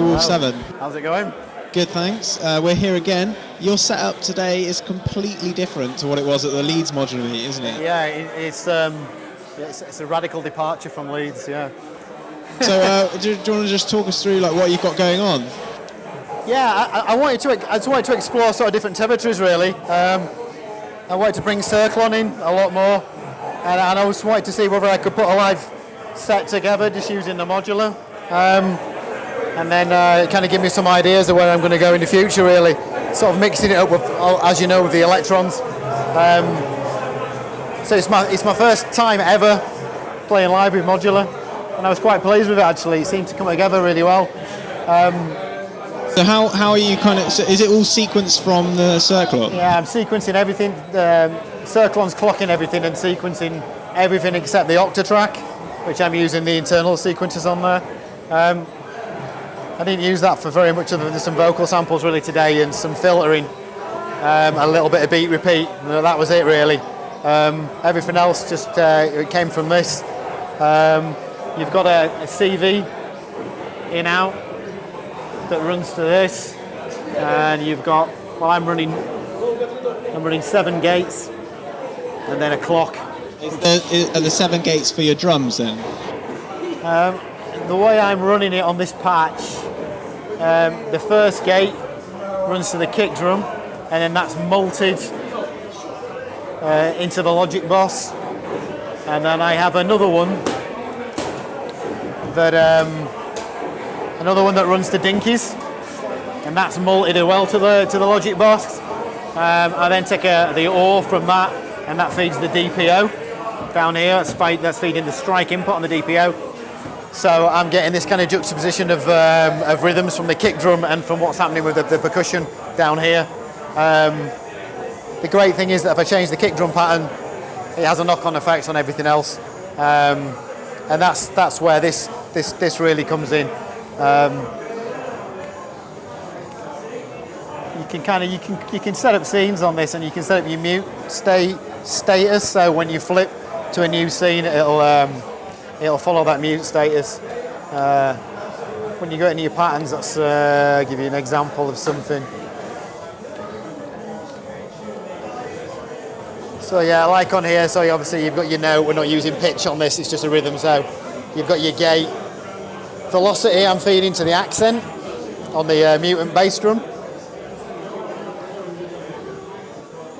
Hello, Wolf Se7en. How's it going? Good, thanks. We're here again. Your setup today is completely different to what it was at the Leeds modular meet, isn't it? Yeah, it's a radical departure from Leeds. Yeah. So, do you want to just talk us through like what you've got going on? Yeah, I just wanted to explore sort of different territories really. I wanted to bring Cirklon in a lot more, and I just wanted to see whether I could put a live set together just using the modular. And then kind of give me some ideas of where I'm going to go in the future really, sort of mixing it up with, as you know, with the electrons. So it's my first time ever playing live with modular, and I was quite pleased with it actually. It seemed to come together really well. So how are you kind of, so is it all sequenced from the Cirklon? Yeah, I'm sequencing everything. Cirklon's clocking everything and sequencing everything except the octatrack, which I'm using the internal sequencers on there. I didn't use that for very much other than some vocal samples really today and some filtering, a little bit of beat repeat. That was it really. Everything else just it came from this. You've got a CV in out that runs to this, and you've got, well, I'm running 7 gates and then a clock. Are the 7 gates for your drums then? The way I'm running it on this patch, the first gate runs to the kick drum, and then that's multed into the logic box, and then I have another one that runs to dinkies, and that's multed as well to the logic box. I then take the ore from that, and that feeds the DPO down here. That's feeding the strike input on the DPO. So I'm getting this kind of juxtaposition of rhythms from the kick drum and from what's happening with the percussion down here. The great thing is that if I change the kick drum pattern, it has a knock-on effect on everything else, and that's where this really comes in. You can set up scenes on this, and you can set up your mute status. So when you flip to a new scene, it'll follow that mute status. When you go into your patterns, let's give you an example of something. So yeah, like on here, so obviously you've got your note, we're not using pitch on this, it's just a rhythm, so you've got your gate. Velocity I'm feeding to the accent on the mutant bass drum.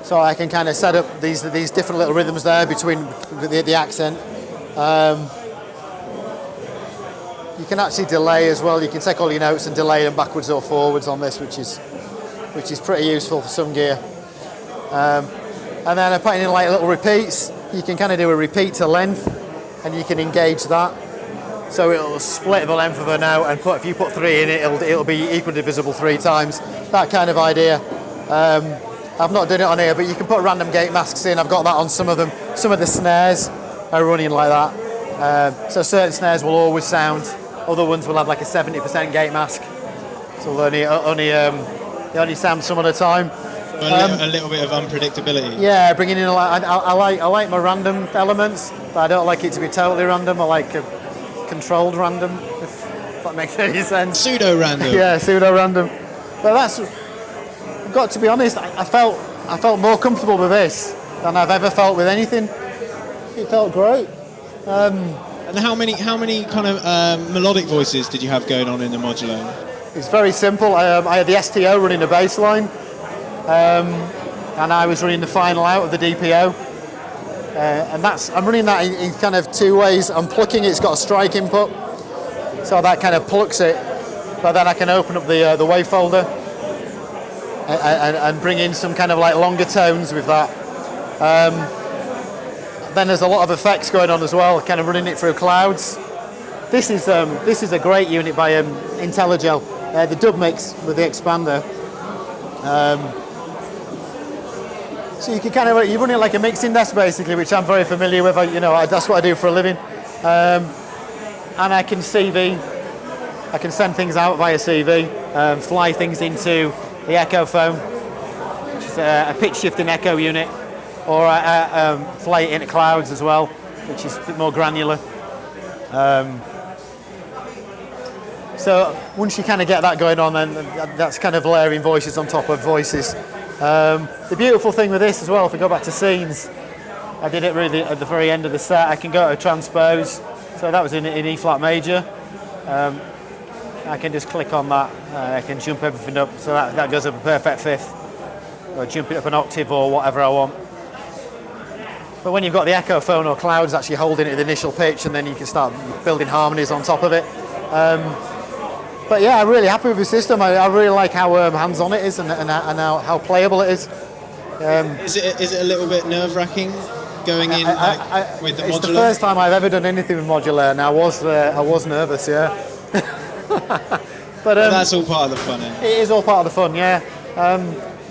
So I can kind of set up these different little rhythms there between the accent. You can actually delay as well. You can take all your notes and delay them backwards or forwards on this, which is pretty useful for some gear. And then I'm putting in like little repeats. You can kind of do a repeat to length, and you can engage that. So it'll split the length of a note, and if you put 3 in it, it'll be equally divisible 3 times. That kind of idea. I've not done it on here, but you can put random gate masks in. I've got that on some of them. Some of the snares are running like that. So certain snares will always sound. Other ones will have like a 70% gate mask. So they only sound some at a time. A little bit of unpredictability. Yeah, bringing in I like my random elements, but I don't like it to be totally random. I like a controlled random, if that makes any sense. Pseudo random. Yeah, pseudo random. But I've got to be honest. I felt more comfortable with this than I've ever felt with anything. It felt great. And how many kind of melodic voices did you have going on in the modular? It's very simple. I had the STO running the bass line, and I was running the final out of the DPO. And I'm running that in kind of 2 ways. I'm plucking it, it's got a strike input, so that kind of plucks it, but then I can open up the wave folder and bring in some kind of like longer tones with that. Then there's a lot of effects going on as well, kind of running it through clouds. This is a great unit by IntelliGel, the dub mix with the expander. So you can you run it like a mixing desk basically, which I'm very familiar with. That's what I do for a living. And I can CV. I can send things out via CV, fly things into the echo phone, which is a pitch shifting echo unit, or fly it into clouds as well, which is a bit more granular. So once you kind of get that going on, then that's kind of layering voices on top of voices. The beautiful thing with this as well, if we go back to scenes, I did it really at the very end of the set. I can go to transpose, so that was in E flat major. I can just click on that, I can jump everything up, so that goes up a perfect fifth, or jump it up an octave or whatever I want. But when you've got the echo phone or clouds actually holding it at the initial pitch, and then you can start building harmonies on top of it. But yeah, I'm really happy with the system. I really like how hands-on it is and how playable it is. Is it a little bit nerve-wracking going in with the modular? It's the first time I've ever done anything with modular, and I was nervous, yeah. But that's all part of the fun, eh? It is all part of the fun, yeah.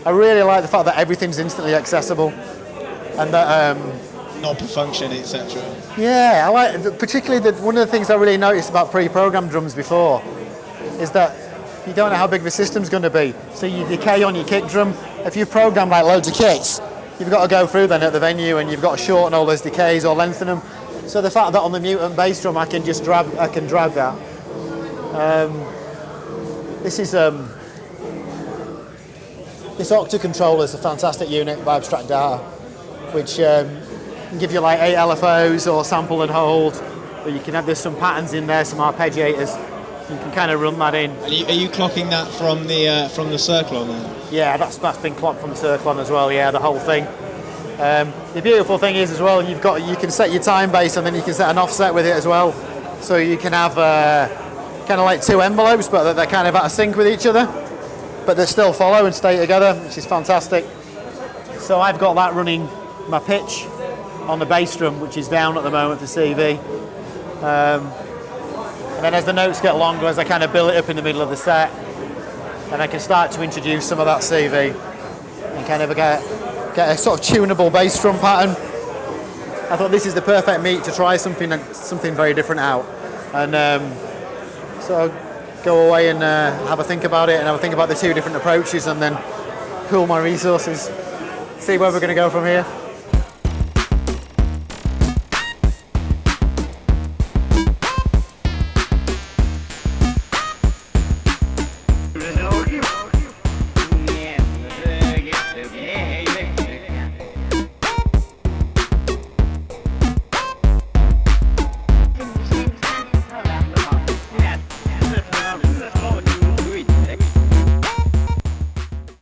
I really like the fact that everything's instantly accessible, and that not per function, etc. Yeah, I like particularly one of the things I really noticed about pre-programmed drums before is that you don't know how big the system's going to be. So you decay on your kick drum. If you've programmed like loads of kits, you've got to go through then at the venue, and you've got to shorten all those decays or lengthen them. So the fact that on the mutant bass drum I can drag that. This Octa controller is a fantastic unit by Abstract Data, which can give you like 8 LFOs or sample and hold. But you can have, there's some patterns in there, some arpeggiators. You can kind of run that in. Are you clocking that from the Cirklon then? Yeah, that's been clocked from the Cirklon as well. Yeah, the whole thing. The beautiful thing is as well, you can set your time base, and then you can set an offset with it as well. So you can have kind of like 2 envelopes, but they're kind of out of sync with each other, but they still follow and stay together, which is fantastic. So I've got that running my pitch on the bass drum, which is down at the moment for CV. And then as the notes get longer, as I kind of build it up in the middle of the set, then I can start to introduce some of that CV and kind of get a sort of tunable bass drum pattern. I thought this is the perfect meet to try something very different out. And so I'll go away and have a think about it, and have a think about the 2 different approaches, and then pool my resources, see where we're going to go from here.